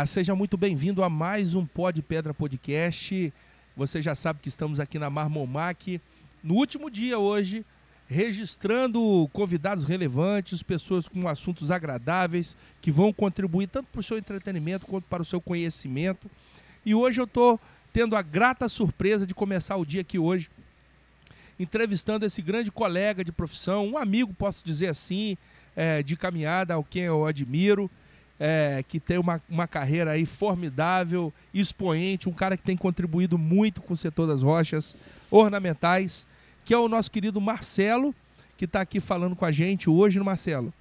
seja muito bem-vindo a mais um Pó de Pedra Podcast. Você já sabe que estamos aqui na Marmomac, no último dia hoje, registrando convidados relevantes, pessoas com assuntos agradáveis, que vão contribuir tanto para o seu entretenimento quanto para o seu conhecimento. E hoje eu estou tendo a grata surpresa de começar o dia aqui hoje, entrevistando esse grande colega de profissão, um amigo, posso dizer assim, de caminhada, ao quem eu admiro, que tem uma carreira aí formidável, expoente, um cara que tem contribuído muito com o setor das rochas ornamentais, que é o nosso querido Marcelo, que está aqui falando com a gente hoje. Marcelo,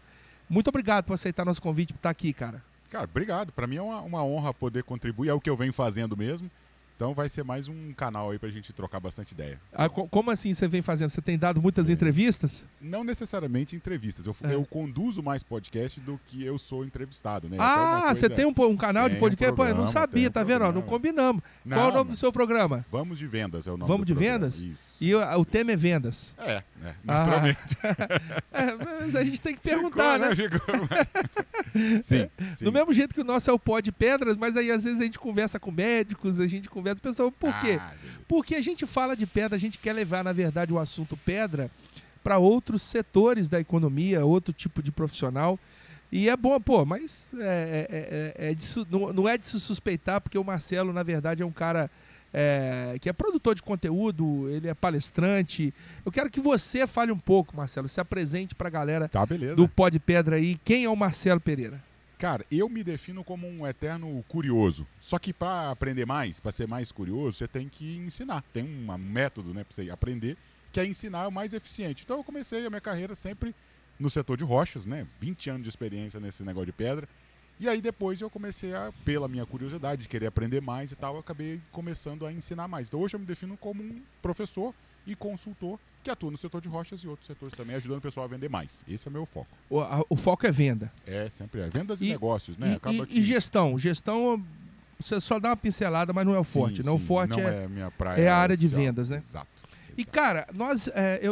muito obrigado por aceitar nosso convite para estar aqui, cara. Cara, obrigado. Para mim é uma honra poder contribuir, é o que eu venho fazendo mesmo. Então vai ser mais um canal aí pra gente trocar bastante ideia. Como assim você vem fazendo? Você tem dado muitas entrevistas? Não necessariamente entrevistas. Eu conduzo mais podcast do que eu sou entrevistado, né? Você tem um canal de podcast? Pô, eu não sabia, tá vendo? Não combinamos. Qual é o nome do seu programa? Vamos de Vendas é o nome Vamos do de programa. Vendas? Isso. E o tema é vendas? Naturalmente. Mas a gente tem que perguntar, né? Sim. Do mesmo jeito que o nosso é o Pó de Pedras, mas aí às vezes a gente conversa com médicos, a gente conversa com pessoas. Por quê? Porque a gente fala de pedra, a gente quer levar, na verdade, o assunto pedra para outros setores da economia, outro tipo de profissional. E é bom, mas não é de se suspeitar, porque o Marcelo, na verdade, é um cara que é produtor de conteúdo, ele é palestrante. Eu quero que você fale um pouco, Marcelo, se apresente para a galera do Pó de Pedra aí. Quem é o Marcelo Pereira? Cara, eu me defino como um eterno curioso. Só que para aprender mais, para ser mais curioso, você tem que ensinar. Tem um método, né, para você aprender, que é ensinar o mais eficiente. Então eu comecei a minha carreira sempre no setor de rochas, né? 20 anos de experiência nesse negócio de pedra. E aí depois eu comecei pela minha curiosidade de querer aprender mais e tal, eu acabei começando a ensinar mais. Então hoje eu me defino como um professor e consultor que atua no setor de rochas e outros setores também, ajudando o pessoal a vender mais. Esse é o meu foco. O foco é venda. Sempre é. Vendas e negócios, né? E gestão? Gestão, você só dá uma pincelada, mas não é o forte. Não, o forte não é minha praia. É a área de vendas, né? Exato. E, cara,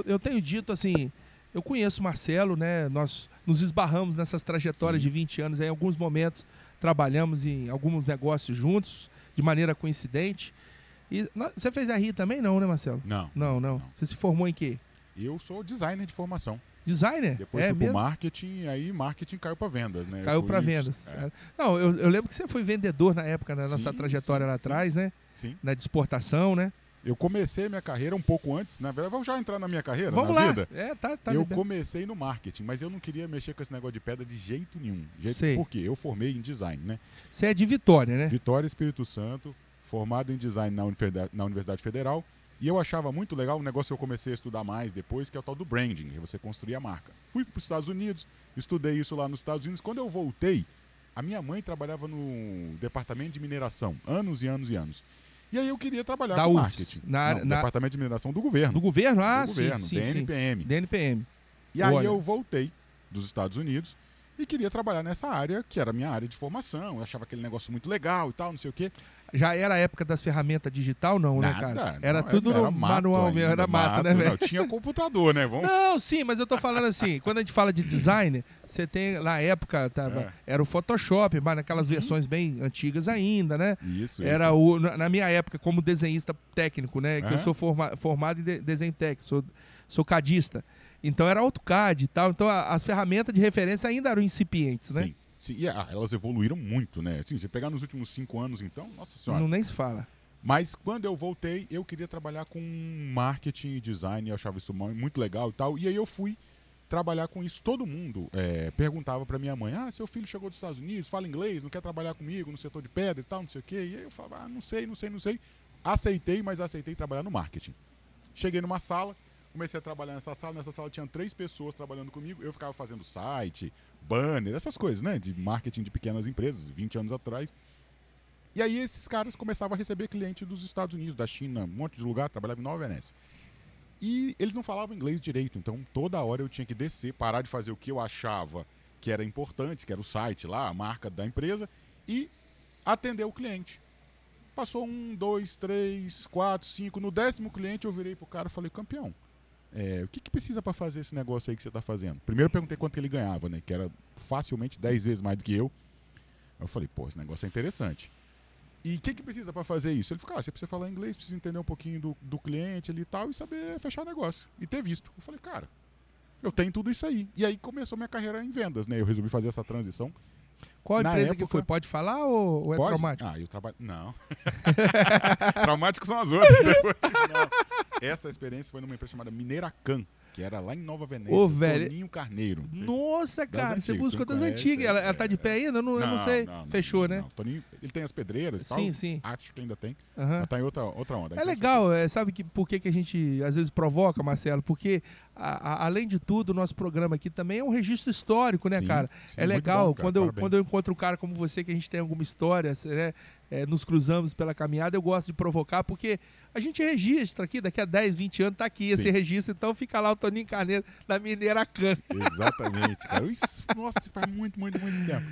eu tenho dito assim, eu conheço o Marcelo, né? Nós nos esbarramos nessas trajetórias de 20 anos. Em alguns momentos trabalhamos em alguns negócios juntos, de maneira coincidente. E você fez a RI também, não, né, Marcelo? Não. Você se formou em quê? Eu sou designer de formação. Designer? Depois fui pro marketing, aí marketing caiu para vendas, né? Caiu para vendas. Não, eu lembro que você foi vendedor na época, na nossa trajetória lá atrás, né? Sim. Na de exportação, né? Eu comecei minha carreira um pouco antes, na verdade, vamos já entrar na minha carreira, vamos na lá. vida. Eu liberado. comecei no marketing, mas eu não queria mexer com esse negócio de pedra de jeito nenhum. Por quê? Eu formei em design, né? Você é de Vitória, né? Vitória, Espírito Santo, formado em design na Universidade Federal. E eu achava muito legal um negócio que eu comecei a estudar mais depois, que é o tal do branding, que você construir a marca. Fui para os Estados Unidos, estudei isso lá nos Estados Unidos. Quando eu voltei, a minha mãe trabalhava no departamento de mineração, anos e anos e anos. E aí eu queria trabalhar com marketing. Departamento de mineração do governo. Do governo? Do governo, DNPM. DNPM. E aí eu voltei dos Estados Unidos e queria trabalhar nessa área, que era a minha área de formação. Eu achava aquele negócio muito legal e tal, não sei o quê. Já era a época das ferramentas digital, não, né, cara? Era tudo no manual mesmo, era mato, né, velho? Tinha computador, né? Não, sim, mas eu tô falando assim, quando a gente fala de design, você tem, na época, era o Photoshop, mas naquelas versões bem antigas ainda, né? Isso. Na minha época, como desenhista técnico, né? Que eu sou formado em desenho técnico, sou cadista. Então era AutoCAD e tal, então as ferramentas de referência ainda eram incipientes, né? Sim, e elas evoluíram muito, né? Assim, você pegar nos últimos 5 anos, então, nossa senhora. Não nem se fala. Mas quando eu voltei, eu queria trabalhar com marketing e design, eu achava isso muito legal e tal. E aí eu fui trabalhar com isso. Todo mundo perguntava pra minha mãe, seu filho chegou dos Estados Unidos, fala inglês, não quer trabalhar comigo no setor de pedra e tal, não sei o quê. E aí eu falava, não sei. Aceitei, mas aceitei trabalhar no marketing. Cheguei numa sala, comecei a trabalhar nessa sala tinha 3 pessoas trabalhando comigo, eu ficava fazendo site, banner, essas coisas, né, de marketing de pequenas empresas, 20 anos atrás. E aí esses caras começavam a receber cliente dos Estados Unidos, da China, um monte de lugar, trabalhava em Nova Venécia. E eles não falavam inglês direito, então toda hora eu tinha que descer, parar de fazer o que eu achava que era importante, que era o site lá, a marca da empresa, e atender o cliente. Passou 1, 2, 3, 4, 5, no 10º cliente eu virei pro cara e falei, campeão, o que precisa para fazer esse negócio aí que você está fazendo? Primeiro eu perguntei quanto ele ganhava, né? Que era facilmente 10 vezes mais do que eu. Eu falei, pô, esse negócio é interessante. E o que precisa para fazer isso? Ele falou, você precisa falar inglês, precisa entender um pouquinho do cliente ali e tal, e saber fechar negócio. E ter visto. Eu falei, cara, eu tenho tudo isso aí. E aí começou minha carreira em vendas, né? Eu resolvi fazer essa transição. Qual empresa que foi? Pode falar ou é traumático? Eu trabalho... Não. Traumático são as outras. Depois, não. Essa experiência foi numa empresa chamada Mineiracan, que era lá em Nova Venécia, Toninho Carneiro. Nossa, cara, você buscou das antigas. Ela tá de pé ainda? Eu não sei. Fechou, né? Não. Toninho, ele tem as pedreiras e tal. Sim. Acho que ainda tem. Mas tá em outra onda. É legal, sabe por que a gente às vezes provoca, Marcelo? Porque, além de tudo, o nosso programa aqui também é um registro histórico, né, cara? Sim, é legal. Bom, cara, quando eu encontro um cara como você, que a gente tem alguma história, né? Nos cruzamos pela caminhada, eu gosto de provocar, porque a gente registra aqui, daqui a 10, 20 anos tá aqui esse registro, então fica lá o Toninho Carneiro da Mineiracan. Exatamente, cara. Nossa, faz muito tempo.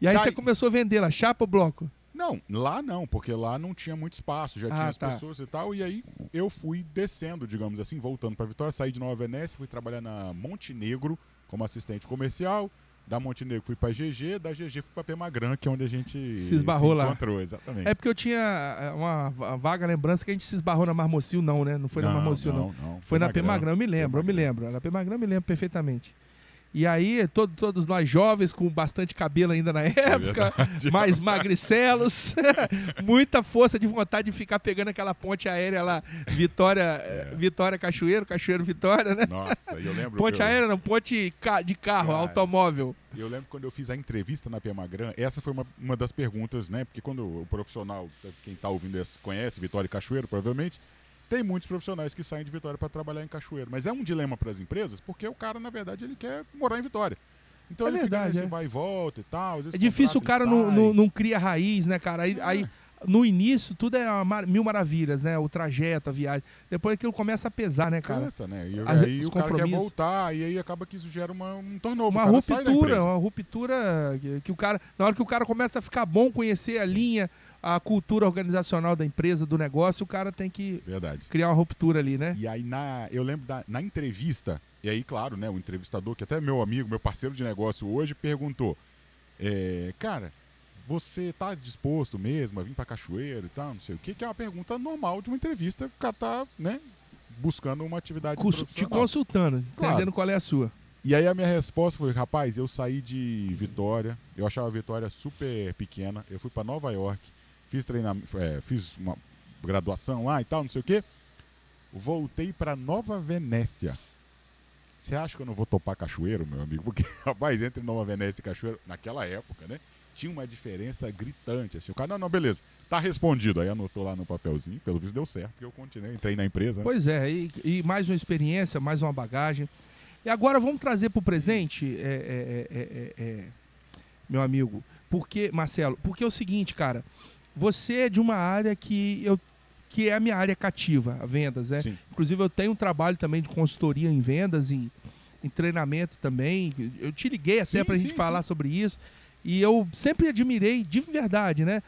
E aí você começou a vender lá, chapa ou bloco? Não, lá não, porque lá não tinha muito espaço, já tinha as pessoas e tal, e aí eu fui descendo, digamos assim, voltando para Vitória, saí de Nova Venécia, fui trabalhar na Montenegro como assistente comercial. Da Montenegro fui pra GG, da GG fui pra Pemagran, que é onde a gente se esbarrou lá. Encontrou, exatamente. É porque eu tinha uma vaga lembrança que a gente se esbarrou na Marmocil, não, né? Não foi na Marmocil, não. Foi na Pemagran, eu me lembro. Na Pemagran eu me lembro perfeitamente. E aí, todos nós jovens, com bastante cabelo ainda na época, mais magricelos, muita força de vontade de ficar pegando aquela ponte aérea lá, Vitória Cachoeiro, Cachoeiro Vitória, né? Nossa, eu lembro. Ponte aérea não, ponte de carro, automóvel. Eu lembro quando eu fiz a entrevista na Pemagran, essa foi uma das perguntas, né? Porque quando o profissional, quem tá ouvindo conhece Vitória e Cachoeiro, provavelmente, tem muitos profissionais que saem de Vitória para trabalhar em Cachoeiro. Mas é um dilema para as empresas, porque o cara, na verdade, ele quer morar em Vitória. Então ele fica nesse vai e volta e tal. Às vezes é difícil, o cara não cria raiz, né, cara? Aí no início, tudo é mil maravilhas, né? O trajeto, a viagem. Depois aquilo começa a pesar, né, cara? Cansa, né? E aí o cara quer voltar, e aí acaba que isso gera um turnover. Uma ruptura que o cara... Na hora que o cara começa a ficar bom, conhecer a linha, a cultura organizacional da empresa, do negócio, o cara tem que criar uma ruptura ali, né? E aí, eu lembro na entrevista, e aí, claro, né, o entrevistador, que até é meu amigo, meu parceiro de negócio hoje, perguntou, cara, você tá disposto mesmo a vir pra Cachoeiro e tal, não sei o quê, que é uma pergunta normal de uma entrevista, o cara tá, né, buscando uma atividade profissional. Te consultando, entendendo qual é a sua. E aí a minha resposta foi, rapaz, eu saí de Vitória, eu achava a Vitória super pequena, eu fui pra Nova York, fiz uma graduação lá e tal, não sei o quê. Voltei para Nova Venécia. Você acha que eu não vou topar Cachoeiro, meu amigo? Porque, rapaz, entre Nova Venécia e Cachoeiro, naquela época, né? Tinha uma diferença gritante. Assim, o cara, não, beleza, tá respondido. Aí anotou lá no papelzinho, pelo visto deu certo, porque eu continuei, entrei na empresa. Né? Pois é, e mais uma experiência, mais uma bagagem. E agora vamos trazer pro presente, meu amigo, Marcelo, porque é o seguinte, cara, você é de uma área que é a minha área cativa, a vendas, né? Sim. Inclusive eu tenho um trabalho também de consultoria em vendas, em treinamento também. Eu te liguei até pra gente falar sobre isso. E eu sempre admirei, de verdade, né?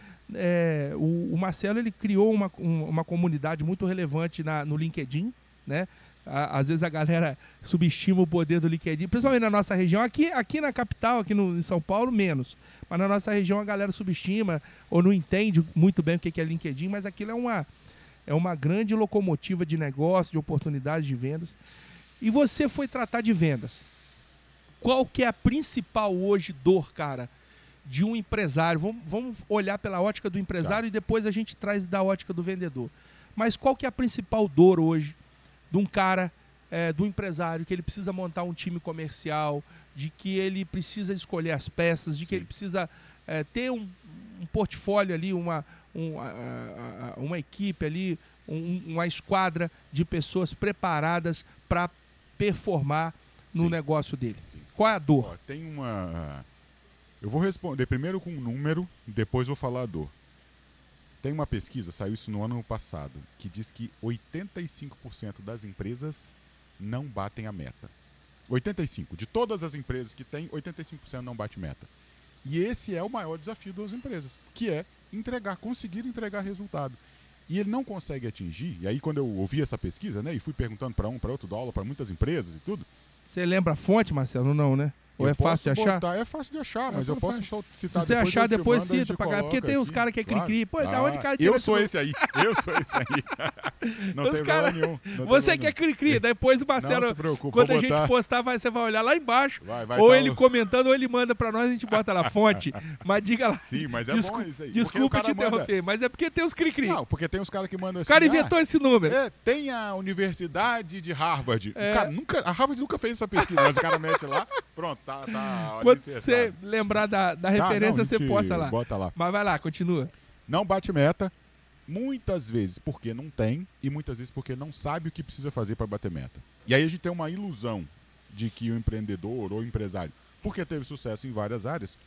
O Marcelo, ele criou uma comunidade muito relevante no LinkedIn, né? Às vezes a galera subestima o poder do LinkedIn, principalmente na nossa região. Aqui na capital, em São Paulo, menos. Mas na nossa região a galera subestima ou não entende muito bem o que é LinkedIn, mas aquilo é uma grande locomotiva de negócio, de oportunidades de vendas. E você foi tratar de vendas. Qual que é a principal hoje dor, cara, de um empresário? Vamos olhar pela ótica do empresário e depois a gente traz da ótica do vendedor. Mas qual que é a principal dor hoje de um cara, do empresário, que ele precisa montar um time comercial, de que ele precisa escolher as peças, de que ele precisa ter um portfólio ali, uma equipe ali, uma esquadra de pessoas preparadas para performar no negócio dele? Qual é a dor? Eu vou responder primeiro com um número, depois vou falar a dor. Tem uma pesquisa, saiu isso no ano passado, que diz que 85% das empresas não batem a meta. 85%. De todas as empresas que tem, 85% não bate meta. E esse é o maior desafio das empresas, que é conseguir entregar resultado. E ele não consegue atingir, e aí quando eu ouvi essa pesquisa, né, e fui perguntando para um, para outro, dou aula para muitas empresas e tudo. Você lembra a fonte, Marcelo? Não, né? Ou é fácil de achar? É fácil de achar, mas eu posso só citar. Se você depois, achar, depois mando, cita pra cá. Porque tem uns caras que é cri-cri. Pô, da onde o cara tira Eu sou esse aí. Não tem problema nenhum. Você que é cri-cri. Depois o Marcelo, não se preocupe, quando a gente postar, você vai olhar lá embaixo. Ou ele comentando, ou ele manda pra nós, a gente bota lá, fonte. Mas diga lá. Sim, mas é bom isso aí. Desculpa te interromper, mas é porque tem os cri-cri. Não, porque tem os caras que mandam assim. O cara inventou esse número. Tem a Universidade de Harvard. A Harvard nunca fez essa pesquisa, mas o cara mete lá, pronto, tá. Quando você lembrar da referência, você posta lá. Bota lá. Mas vai lá, continua. Não bate meta, muitas vezes porque não tem e muitas vezes porque não sabe o que precisa fazer para bater meta. E aí a gente tem uma ilusão de que o empreendedor ou o empresário, porque teve sucesso em várias áreas,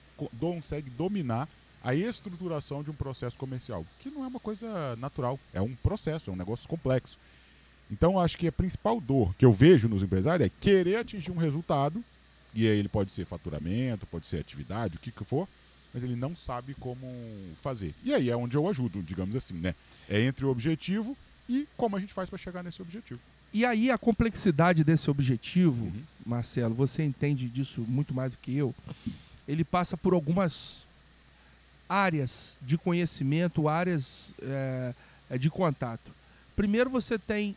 consegue dominar a estruturação de um processo comercial, que não é uma coisa natural, é um processo, é um negócio complexo. Então, acho que a principal dor que eu vejo nos empresários é querer atingir um resultado, e aí ele pode ser faturamento, pode ser atividade, o que for, mas ele não sabe como fazer. E aí é onde eu ajudo, digamos assim, né? É entre o objetivo e como a gente faz para chegar nesse objetivo. E aí a complexidade desse objetivo, Marcelo, você entende disso muito mais do que eu, ele passa por algumas áreas de conhecimento, áreas de contato. Primeiro você tem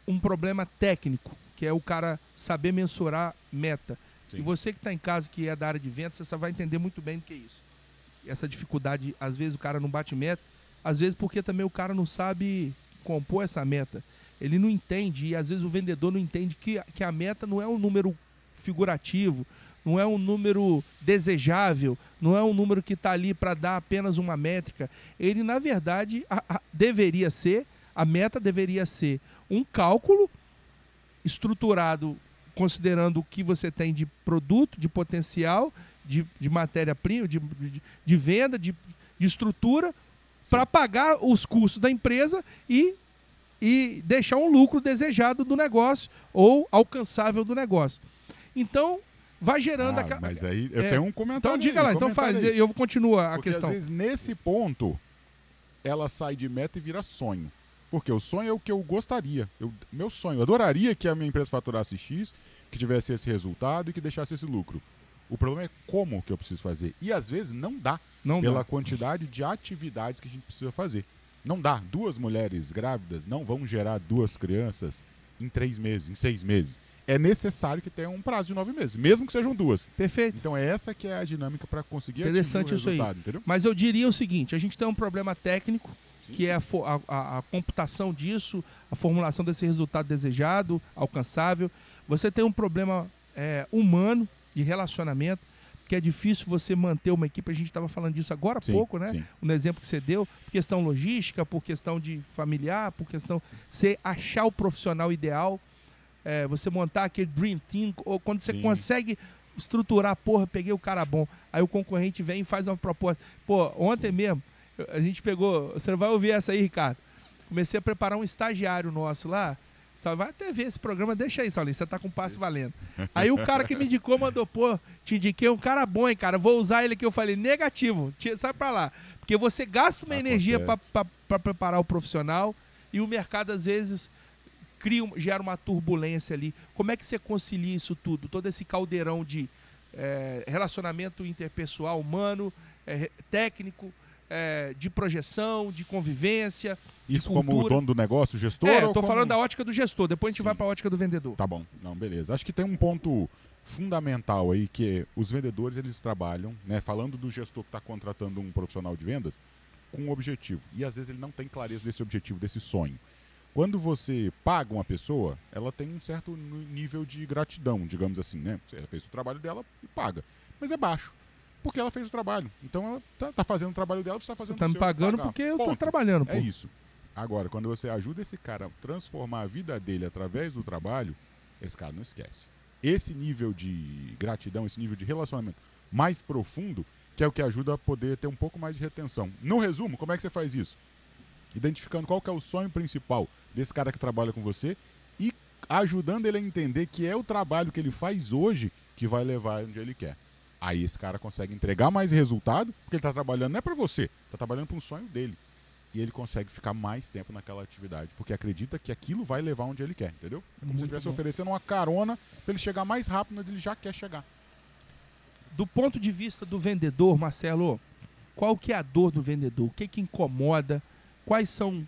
um problema técnico, que é o cara saber mensurar meta. Sim. E você que está em casa, que é da área de vendas, você vai entender muito bem do que é isso. Essa dificuldade, às vezes o cara não bate meta, às vezes porque também o cara não sabe compor essa meta. Ele não entende, e às vezes o vendedor não entende que a meta não é um número figurativo, não é um número desejável, não é um número que está ali para dar apenas uma métrica. Ele, na verdade, a meta deveria ser um cálculo estruturado considerando o que você tem de produto, de potencial, de matéria-prima, de venda, de estrutura, para pagar os custos da empresa e deixar um lucro desejado do negócio ou alcançável do negócio. Então, vai gerando... Mas aí eu tenho um comentário. Então diga lá, então faz, eu continuo a porque questão. Às vezes nesse ponto, ela sai de meta e vira sonho. Porque o sonho é o que eu gostaria. Meu sonho, eu adoraria que a minha empresa faturasse X, que tivesse esse resultado e que deixasse esse lucro. O problema é como que eu preciso fazer. E às vezes não dá, pela quantidade de atividades que a gente precisa fazer. Não dá. 2 mulheres grávidas não vão gerar 2 crianças em 3 meses, em 6 meses. É necessário que tenha um prazo de 9 meses, mesmo que sejam 2. Perfeito. Então é essa que é a dinâmica para conseguir atingir o resultado, entendeu? Mas eu diria o seguinte, a gente tem um problema técnico, que é a computação disso, a formulação desse resultado desejado, alcançável. Você tem um problema humano, de relacionamento, que é difícil você manter uma equipe. A gente estava falando disso agora há pouco, né? Um exemplo que você deu, por questão logística, por questão de familiar, por questão de você achar o profissional ideal, você montar aquele dream team, ou quando você consegue estruturar, peguei o cara bom, aí o concorrente vem e faz uma proposta. Ontem mesmo, a gente pegou, você vai ouvir essa aí, Ricardo, comecei a preparar um estagiário nosso lá, só vai até ver esse programa, deixa aí, Saulinho, você tá com passe valendo. Aí o cara que me indicou mandou, te indiquei um cara bom, hein, cara, vou usar ele aqui. Eu falei, negativo, sai pra lá. Porque você gasta uma energia para preparar o profissional e o mercado, às vezes, gera uma turbulência ali. Como é que você concilia isso tudo? Todo esse caldeirão de relacionamento interpessoal, humano, técnico, de projeção, de convivência. Isso como o dono do negócio, o gestor? Eu tô falando da ótica do gestor, depois a gente vai para a ótica do vendedor. Tá bom, não, beleza. Acho que tem um ponto fundamental aí, que os vendedores, eles trabalham, né, falando do gestor que está contratando um profissional de vendas, com um objetivo. E às vezes ele não tem clareza desse objetivo, desse sonho. Quando você paga uma pessoa, ela tem um certo nível de gratidão, digamos assim, né? Ela fez o trabalho dela e paga. Mas é baixo, porque ela fez o trabalho. Então ela tá fazendo o trabalho dela, você está fazendo o seu. Você está me pagando porque eu estou trabalhando. É isso. Agora, quando você ajuda esse cara a transformar a vida dele através do trabalho, esse cara não esquece. Esse nível de gratidão, esse nível de relacionamento mais profundo, que é o que ajuda a poder ter um pouco mais de retenção. No resumo, como é que você faz isso? Identificando qual que é o sonho principal desse cara que trabalha com você e ajudando ele a entender que é o trabalho que ele faz hoje que vai levar onde ele quer. Aí esse cara consegue entregar mais resultado, porque ele está trabalhando não é para você, está trabalhando para um sonho dele. E ele consegue ficar mais tempo naquela atividade, porque acredita que aquilo vai levar onde ele quer, entendeu? Como se ele estivesse oferecendo uma carona para ele chegar mais rápido onde ele já quer chegar. Do ponto de vista do vendedor, Marcelo, qual que é a dor do vendedor? O que que incomoda? Quais são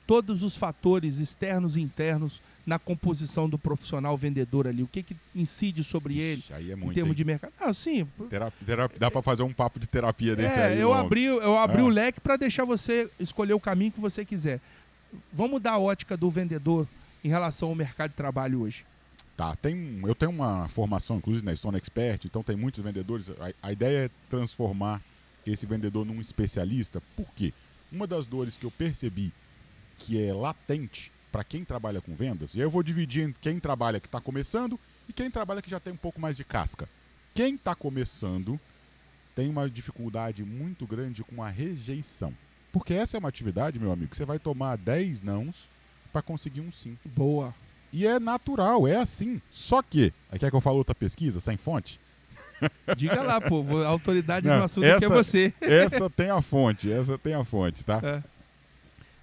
todos os fatores externos e internos na composição do profissional vendedor ali? O que que incide sobre ele Aí é em muito, termos hein? de mercado? Ah, sim. Dá pra fazer um papo de terapia desse aí. Eu abri o Ah. leque para deixar você escolher o caminho que você quiser. Vamos dar a ótica do vendedor em relação ao mercado de trabalho hoje. Tá, eu tenho uma formação, inclusive, na Stone Expert, então tem muitos vendedores. A ideia é transformar esse vendedor num especialista. Por quê? Uma das dores que eu percebi que é latente para quem trabalha com vendas, e aí eu vou dividir entre quem trabalha que está começando e quem trabalha que já tem um pouco mais de casca. Quem está começando tem uma dificuldade muito grande com a rejeição. Porque essa é uma atividade, meu amigo, que você vai tomar 10 nãos para conseguir um sim. Boa. E é natural, é assim. Só que, aí quer que eu fale outra pesquisa, sem fonte? Diga lá, pô. A autoridade Não, no assunto aqui é você. Essa tem a fonte, tá? É.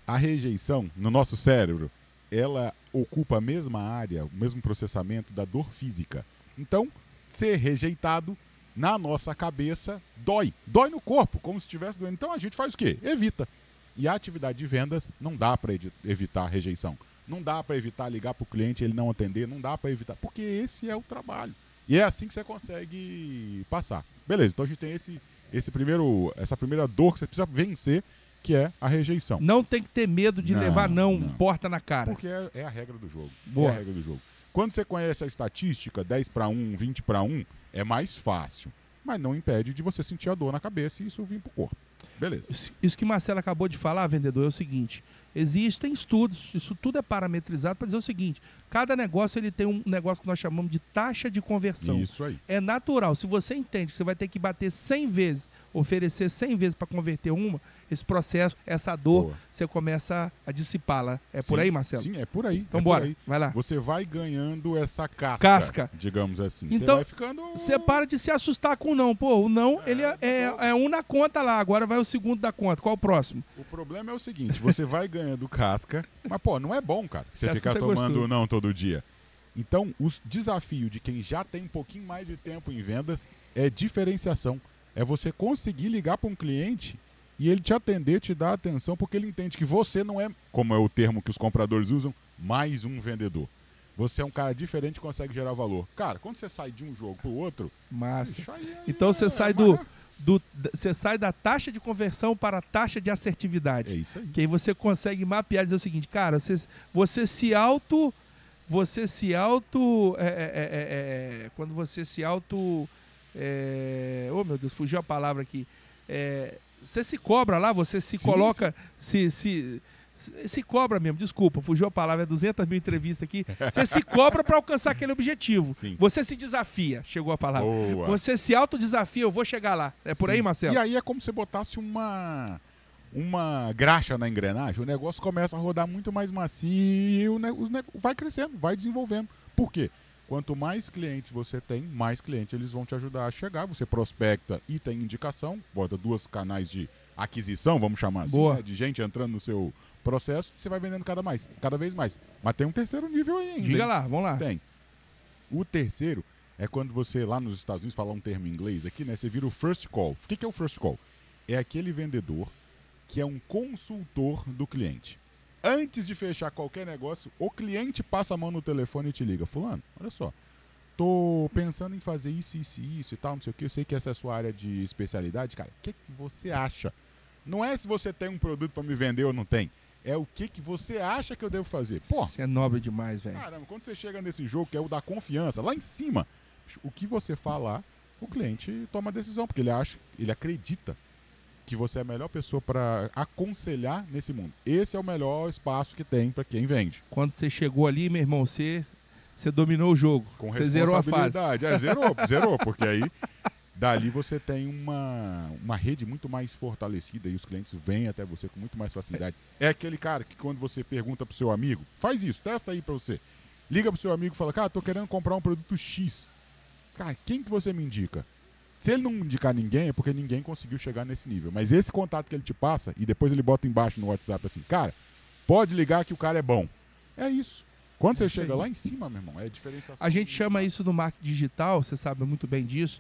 A rejeição, no nosso cérebro, ela ocupa a mesma área, o mesmo processamento da dor física. Então, ser rejeitado, na nossa cabeça, dói. Dói no corpo, como se estivesse doendo. Então, a gente faz o quê? Evita. E a atividade de vendas não dá para evitar a rejeição. Não dá para evitar ligar para o cliente e ele não atender. Não dá para evitar, porque esse é o trabalho. E é assim que você consegue passar. Beleza, então a gente tem essa primeira dor que você precisa vencer, que é a rejeição. Não tem que ter medo de levar não, porta na cara. Porque é a regra do jogo. Boa. É a regra do jogo. Quando você conhece a estatística, 10-1, 20-1, é mais fácil. Mas não impede de você sentir a dor na cabeça e isso vir pro corpo. Beleza. Isso que o Marcelo acabou de falar, vendedor, é o seguinte. Existem estudos, isso tudo é parametrizado para dizer o seguinte. Cada negócio ele tem um negócio que nós chamamos de taxa de conversão. Isso aí. É natural. Se você entende que você vai ter que bater 100 vezes, oferecer 100 vezes para converter uma, esse processo, essa dor, Boa. você começa a dissipá-la. É Sim, por aí, Marcelo? Sim, é por aí. Então é bora, por aí. vai lá. Você vai ganhando essa casca, digamos assim. Então, você vai ficando... Você para de se assustar com o não. Pô, o não, ele é um na conta lá, agora vai o segundo da conta. Qual o próximo? O problema é o seguinte, você vai ganhando casca, mas, pô, não é bom, cara, você ficar tomando gostoso. não todo dia. Então, o desafio de quem já tem um pouquinho mais de tempo em vendas é diferenciação. É você conseguir ligar para um cliente e ele te atender, te dar atenção, porque ele entende que você não é, como é o termo que os compradores usam, mais um vendedor. Você é um cara diferente e consegue gerar valor. Cara, quando você sai de um jogo pro outro... Massa. Isso aí Então você sai você sai da taxa de conversão para a taxa de assertividade. É isso aí. Que aí você consegue mapear e dizer o seguinte, cara, você se auto... quando você se auto... oh, meu Deus, fugiu a palavra aqui. Você se cobra lá, você se coloca... Se cobra mesmo, desculpa, fugiu a palavra, 200 mil entrevistas aqui. Você se cobra para alcançar aquele objetivo. Sim. Você se desafia, chegou a palavra. Boa. Você se autodesafia, eu vou chegar lá. É por Sim. aí, Marcelo? E aí é como se botasse uma graxa na engrenagem, o negócio começa a rodar muito mais macio e vai crescendo, vai desenvolvendo. Por quê? Quanto mais clientes você tem, mais clientes eles vão te ajudar a chegar. Você prospecta e tem indicação, bota 2 canais de aquisição, vamos chamar assim, né? De gente entrando no seu processo, você vai vendendo cada vez mais. Mas tem um terceiro nível aí ainda. Diga lá, vamos lá. Tem. O terceiro é quando você, lá nos Estados Unidos, falar um termo em inglês aqui, né? Você vira o first call. O que é o first call? É aquele vendedor que é um consultor do cliente. Antes de fechar qualquer negócio, o cliente passa a mão no telefone e te liga. Fulano, olha só, tô pensando em fazer isso e tal, não sei o que. Eu sei que essa é a sua área de especialidade. Cara, o que você acha? Não é se você tem um produto para me vender ou não tem. É o que você acha que eu devo fazer. Pô, Isso é nobre demais, velho. Caramba, quando você chega nesse jogo, que é o da confiança, lá em cima, o que você falar, o cliente toma a decisão, porque ele acredita que você é a melhor pessoa para aconselhar nesse mundo. Esse é o melhor espaço que tem para quem vende. Quando você chegou ali, meu irmão, você dominou o jogo. Com você zerou a fase. Zerou, porque aí dali você tem uma rede muito mais fortalecida e os clientes vêm até você com muito mais facilidade. É aquele cara que quando você pergunta pro seu amigo, faz isso, testa aí para você. Liga pro seu amigo e fala, cara, tô querendo comprar um produto X. Cara, quem que você me indica? Se ele não indicar ninguém, é porque ninguém conseguiu chegar nesse nível. Mas esse contato que ele te passa, e depois ele bota embaixo no WhatsApp assim, cara, pode ligar que o cara é bom. É isso. Quando você chega lá em cima, meu irmão, é diferenciação. A gente chama isso no marketing digital, você sabe muito bem disso,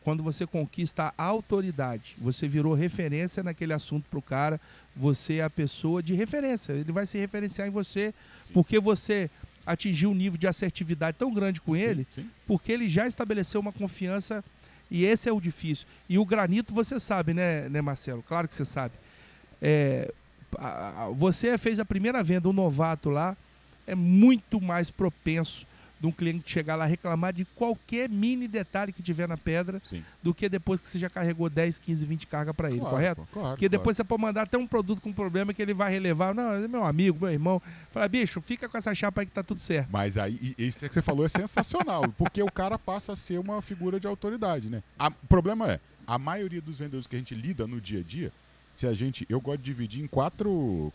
quando você conquista a autoridade, você virou referência naquele assunto para o cara, você é a pessoa de referência, ele vai se referenciar em você, Sim. porque você atingiu um nível de assertividade tão grande com ele, Sim. porque ele já estabeleceu uma confiança, e esse é o difícil. E o granito você sabe, né Marcelo? Claro que você sabe. Você fez a primeira venda, um novato lá, é muito mais propenso de um cliente chegar lá reclamar de qualquer mini detalhe que tiver na pedra, Sim. do que depois que você já carregou 10, 15, 20 cargas para ele, Claro, correto? Claro, Porque depois você pode mandar até um produto com problema que ele vai relevar. Não, é meu amigo, meu irmão. Fala, bicho, fica com essa chapa aí que tá tudo certo. Mas aí, isso que você falou é sensacional, porque o cara passa a ser uma figura de autoridade, né? O problema é, a maioria dos vendedores que a gente lida no dia a dia, eu gosto de dividir em quatro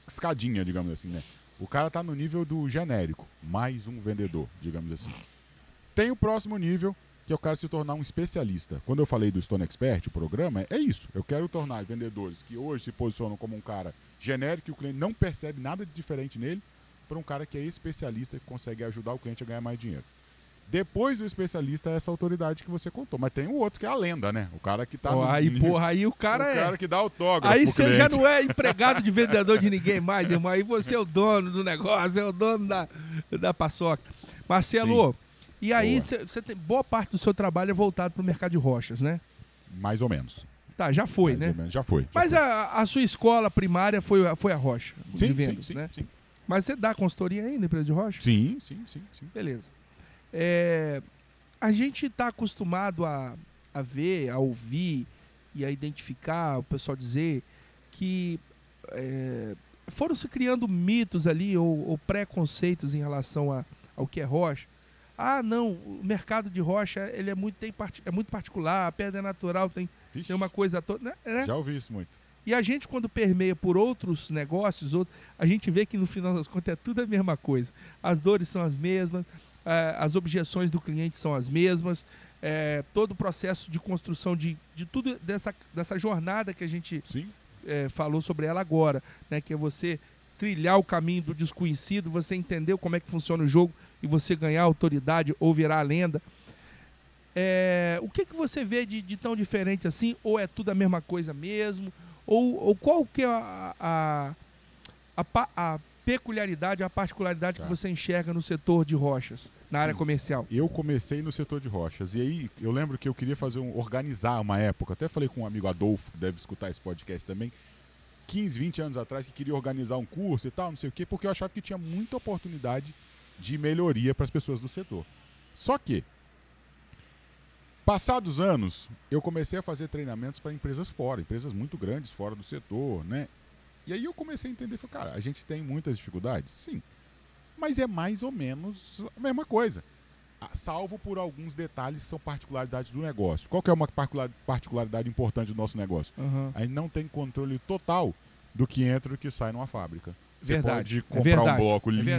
escadinhas, digamos assim, né? O cara tá no nível do genérico, mais um vendedor, digamos assim. Tem o próximo nível, que é o cara se tornar um especialista. Quando eu falei do Stone Expert, o programa, é isso. Eu quero tornar vendedores que hoje se posicionam como um cara genérico, e o cliente não percebe nada de diferente nele, para um cara que é especialista, que consegue ajudar o cliente a ganhar mais dinheiro. Depois do especialista é essa autoridade que você contou. Mas tem o outro que é a lenda, né? O cara que tá aí o cara que dá autógrafo. Aí pro você cliente. já não é empregado de vendedor de ninguém mais, irmão. Aí você é o dono do negócio, é o dono da paçoca. Marcelo, e aí você tem boa parte do seu trabalho é voltado para o mercado de rochas, né? Mais ou menos. Tá, já foi, Mais né? ou menos, já foi. Mas a sua escola primária foi a rocha de vendas, sim, né? Sim. Mas você dá consultoria ainda, empresa de rocha? Sim. Beleza. A gente está acostumado a ver, a ouvir e a identificar, o pessoal dizer que foram se criando mitos ali ou preconceitos em relação ao que é rocha. Ah, não, o mercado de rocha ele é muito particular, a pedra é natural, tem uma coisa toda, né? Já ouvi isso muito. E a gente, quando permeia por outros negócios, a gente vê que no final das contas é tudo a mesma coisa. As dores são as mesmas, as objeções do cliente são as mesmas, todo o processo de construção de tudo dessa jornada que a gente falou sobre ela agora, né, que é você trilhar o caminho do desconhecido, você entender como é que funciona o jogo e você ganhar autoridade ou virar a lenda. O que você vê de tão diferente assim? Ou é tudo a mesma coisa mesmo? Ou qual que é a peculiaridade, a particularidade que você enxerga no setor de rochas, na área comercial? Eu comecei no setor de rochas. E aí eu lembro que eu queria organizar uma época. Até falei com um amigo Adolfo, que deve escutar esse podcast também, 15, 20 anos atrás, que queria organizar um curso e tal, não sei o quê, porque eu achava que tinha muita oportunidade de melhoria para as pessoas do setor. Só que, passados anos, eu comecei a fazer treinamentos para empresas empresas muito grandes fora do setor, né? E aí eu comecei a entender, falei, cara, a gente tem muitas dificuldades? Sim. Mas é mais ou menos a mesma coisa. Salvo por alguns detalhes que são particularidades do negócio. Qual que é uma particularidade importante do nosso negócio? A gente não tem controle total do que entra e do que sai numa fábrica. Você pode comprar um bloco lindo e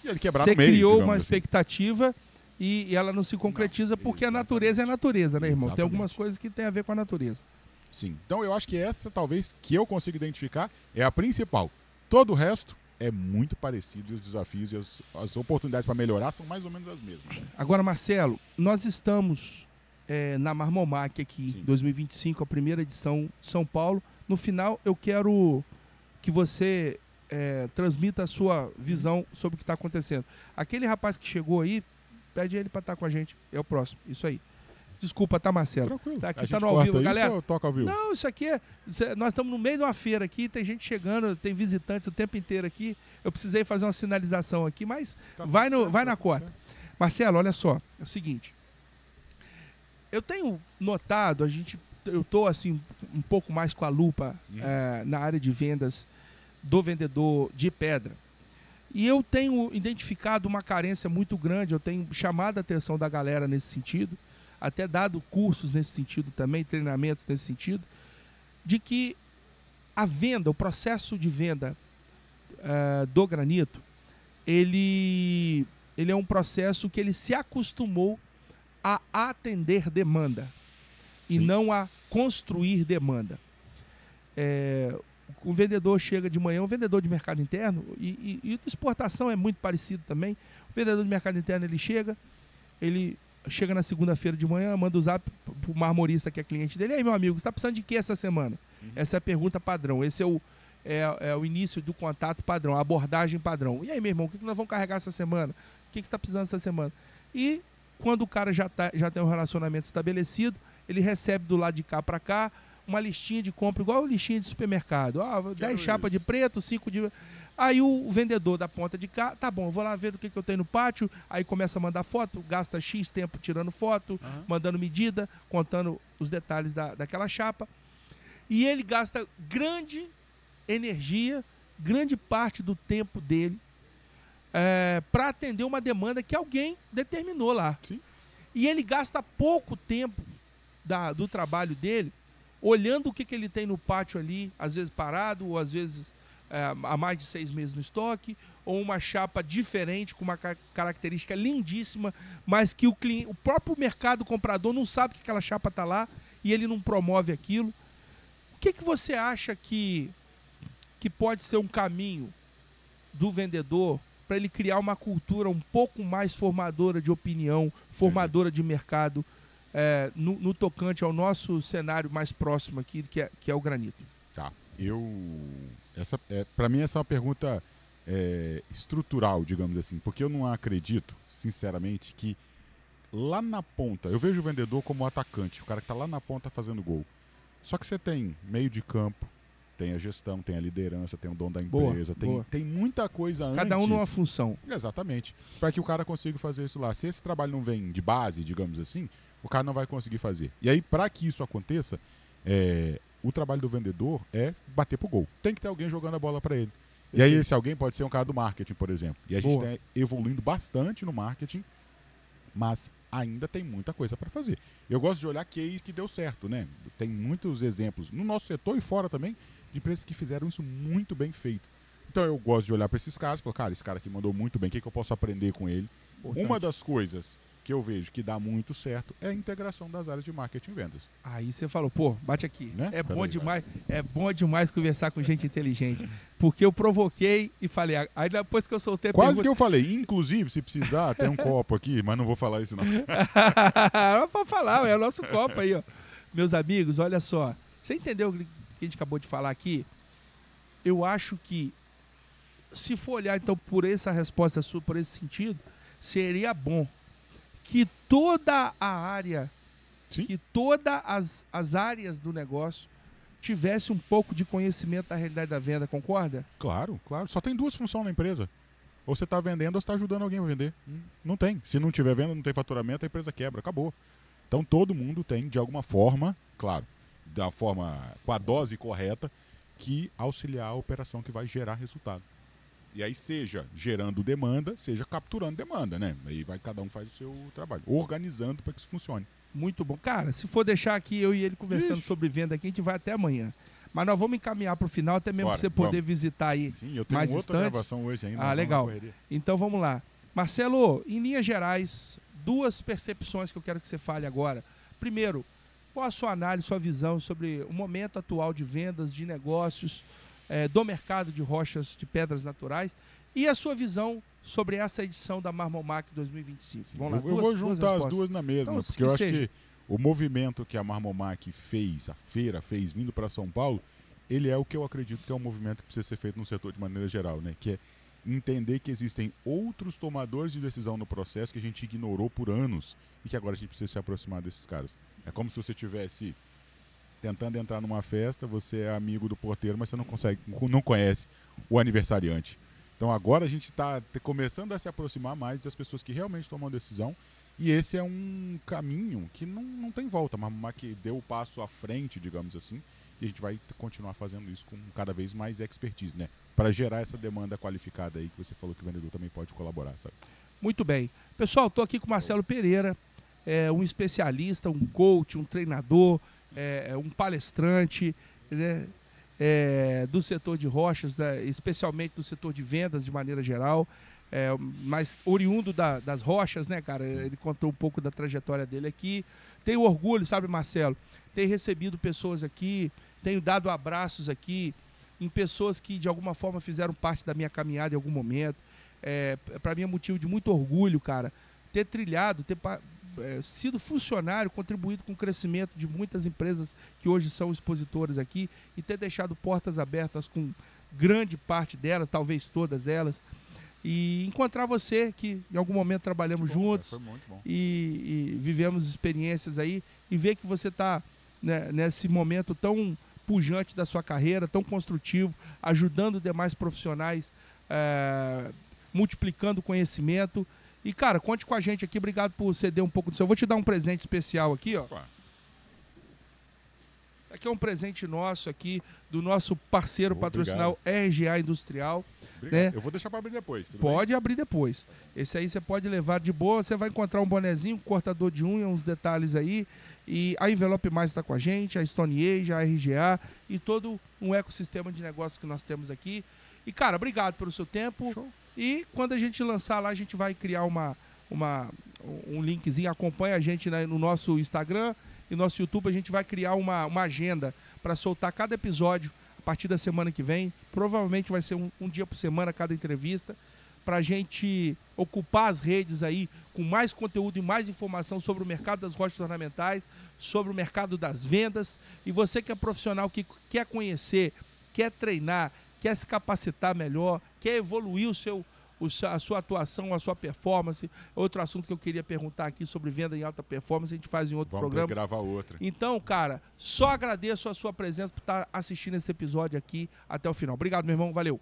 ele quebrar no meio. Você criou uma expectativa e ela não se concretiza porque a natureza é a natureza, né, irmão? Exatamente. Tem algumas coisas que tem a ver com a natureza. Sim. Então eu acho que essa, talvez, que eu consigo identificar, é a principal. Todo o resto é muito parecido e os desafios e as oportunidades para melhorar são mais ou menos as mesmas. Agora, Marcelo, nós estamos na Marmomac aqui, Sim. 2025, a primeira edição de São Paulo. No final, eu quero que você transmita a sua visão sobre o que está acontecendo. Aquele rapaz que chegou aí, pede ele para estar com a gente. É o próximo. Isso aí. Desculpa, tá, Marcelo? Tranquilo. Tá aqui, a tá gente no ao corta vivo, isso galera. ou toca ao vivo? Não, isso aqui nós estamos no meio de uma feira aqui, tem gente chegando, tem visitantes o tempo inteiro aqui. Eu precisei fazer uma sinalização aqui, mas vai na cota. Marcelo, olha só, é o seguinte. Eu tenho notado, eu estou assim um pouco mais com a lupa na área de vendas do vendedor de pedra. E eu tenho identificado uma carência muito grande, eu tenho chamado a atenção da galera nesse sentido, até dado cursos nesse sentido também, treinamentos nesse sentido, de que a venda, o processo de venda do granito, ele é um processo que ele se acostumou a atender demanda e não a construir demanda. O vendedor chega de manhã, o vendedor de mercado interno, e exportação é muito parecido também. O vendedor de mercado interno, ele chega, ele chega na segunda-feira de manhã, manda o zap pro marmorista que é cliente dele. E aí, meu amigo, você está precisando de quê essa semana? Essa é a pergunta padrão. Esse é o início do contato padrão, a abordagem padrão. E aí, meu irmão, o que nós vamos carregar essa semana? O que você está precisando essa semana? E quando o cara já tem um relacionamento estabelecido, ele recebe do lado de cá para cá uma listinha de compra, igual listinha de supermercado. 10 chapas de preto, 5 de... Aí o vendedor da ponta de cá, tá bom, eu vou lá ver o que eu tenho no pátio, aí começa a mandar foto, gasta X tempo tirando foto, mandando medida, contando os detalhes daquela chapa. E ele gasta grande energia, grande parte do tempo dele para atender uma demanda que alguém determinou lá. Sim. E ele gasta pouco tempo do trabalho dele olhando o que ele tem no pátio ali, às vezes parado, ou às vezes há mais de 6 meses no estoque, ou uma chapa diferente, com uma característica lindíssima, mas que o próprio mercado comprador não sabe que aquela chapa está lá e ele não promove aquilo. O que você acha que pode ser um caminho do vendedor para ele criar uma cultura um pouco mais formadora de opinião, formadora de mercado, no tocante ao nosso cenário mais próximo aqui, que é o granito? Tá. Para mim essa é uma pergunta estrutural, digamos assim, porque eu não acredito, sinceramente, que lá na ponta, eu vejo o vendedor como atacante, o cara que está lá na ponta fazendo gol. Só que você tem meio de campo, tem a gestão, tem a liderança, tem o dono da empresa, tem muita coisa antes. Cada um numa função. Exatamente. Para que o cara consiga fazer isso lá. Se esse trabalho não vem de base, digamos assim, o cara não vai conseguir fazer. E aí, para que isso aconteça, o trabalho do vendedor é bater pro gol. Tem que ter alguém jogando a bola para ele. E aí esse alguém pode ser um cara do marketing, por exemplo. E a gente está evoluindo bastante no marketing, mas ainda tem muita coisa para fazer. Eu gosto de olhar case que deu certo, né? Tem muitos exemplos, no nosso setor e fora também, de empresas que fizeram isso muito bem feito. Então eu gosto de olhar para esses caras e falar, cara, esse cara aqui mandou muito bem, o que eu posso aprender com ele? Importante. Uma das coisas que eu vejo que dá muito certo é a integração das áreas de marketing e vendas. Aí você falou, bate aqui. Né? É bom demais conversar com gente inteligente. Porque eu provoquei e falei, aí depois que eu soltei a Quase pergunta... que eu falei, inclusive, se precisar, tem um copo aqui, mas não vou falar isso não. Pode falar, é o nosso copo aí, ó. Meus amigos, olha só. Você entendeu o que a gente acabou de falar aqui? Eu acho que, se for olhar então por essa resposta sua, por esse sentido, seria bom que toda a área, Sim. que todas as áreas do negócio tivesse um pouco de conhecimento da realidade da venda, concorda? Claro, claro. Só tem 2 funções na empresa. Ou você está vendendo ou você está ajudando alguém a vender. Não tem. Se não tiver venda, não tem faturamento, a empresa quebra, acabou. Então todo mundo tem, de alguma forma, claro, com a dose correta, que auxiliar a operação que vai gerar resultado. E aí seja gerando demanda, seja capturando demanda, né? Aí cada um faz o seu trabalho, organizando para que isso funcione. Muito bom. Cara, se for deixar aqui eu e ele conversando sobre venda aqui, a gente vai até amanhã. Mas nós vamos encaminhar para o final, até mesmo para você poder visitar aí. Sim, eu tenho mais outra instantes. gravação hoje ainda. Ah, legal. Então vamos lá. Marcelo, em linhas gerais, 2 percepções que eu quero que você fale agora. Primeiro, qual a sua análise, sua visão sobre o momento atual de vendas, de negócios, do mercado de rochas de pedras naturais e a sua visão sobre essa edição da Marmomac 2025? Vamos lá, eu vou juntar as duas na mesma, então, porque eu acho que o movimento que a Marmomac fez, a feira fez vindo para São Paulo, ele é o que eu acredito que é um movimento que precisa ser feito no setor de maneira geral, né? Que é entender que existem outros tomadores de decisão no processo que a gente ignorou por anos e que agora a gente precisa se aproximar desses caras. É como se você tivesse tentando entrar numa festa, você é amigo do porteiro, mas você não conhece o aniversariante. Então agora a gente está começando a se aproximar mais das pessoas que realmente tomam decisão, e esse é um caminho que não tem volta, mas que deu o passo à frente, digamos assim, e a gente vai continuar fazendo isso com cada vez mais expertise, né? Para gerar essa demanda qualificada aí que você falou que o vendedor também pode colaborar, sabe? Muito bem. Pessoal, estou aqui com o Marcelo Pereira, um especialista, um coach, um treinador, um palestrante, né, do setor de rochas, né, especialmente do setor de vendas de maneira geral, mas oriundo das rochas, né, cara? Sim. Ele contou um pouco da trajetória dele aqui. Tenho orgulho, sabe, Marcelo? Tenho recebido pessoas aqui, tenho dado abraços aqui em pessoas que de alguma forma fizeram parte da minha caminhada em algum momento. Para mim é motivo de muito orgulho, cara, ter trilhado, sido funcionário, contribuído com o crescimento de muitas empresas que hoje são expositoras aqui e ter deixado portas abertas com grande parte delas, talvez todas elas. E encontrar você, que em algum momento trabalhamos juntos, foi muito bom. E vivemos experiências aí, e ver que você está, né, nesse momento tão pujante da sua carreira, tão construtivo, ajudando demais profissionais, multiplicando conhecimento. E, cara, conte com a gente aqui, obrigado por ceder um pouco do seu. Eu vou te dar um presente especial aqui, ó. Aqui é um presente nosso aqui, do nosso parceiro patrocinal RGA Industrial. Né? Eu vou deixar para abrir depois. Pode abrir depois. Esse aí você pode levar de boa. Você vai encontrar um bonezinho, um cortador de unha, uns detalhes aí. E a Envelope Mais está com a gente, a Stone Age, a RGA e todo um ecossistema de negócios que nós temos aqui. E, cara, obrigado pelo seu tempo. Show. E quando a gente lançar lá, a gente vai criar um linkzinho. Acompanha a gente no nosso Instagram e nosso YouTube. A gente vai criar uma agenda para soltar cada episódio a partir da semana que vem. Provavelmente vai ser um dia por semana cada entrevista, para a gente ocupar as redes aí com mais conteúdo e mais informação sobre o mercado das rochas ornamentais, sobre o mercado das vendas. E você que é profissional, que quer conhecer, quer treinar, quer se capacitar melhor, quer evoluir a sua atuação, a sua performance. Outro assunto que eu queria perguntar aqui sobre venda em alta performance, a gente faz em outro programa. Vamos gravar outra. Então, cara, só agradeço a sua presença por estar assistindo esse episódio aqui até o final. Obrigado, meu irmão. Valeu.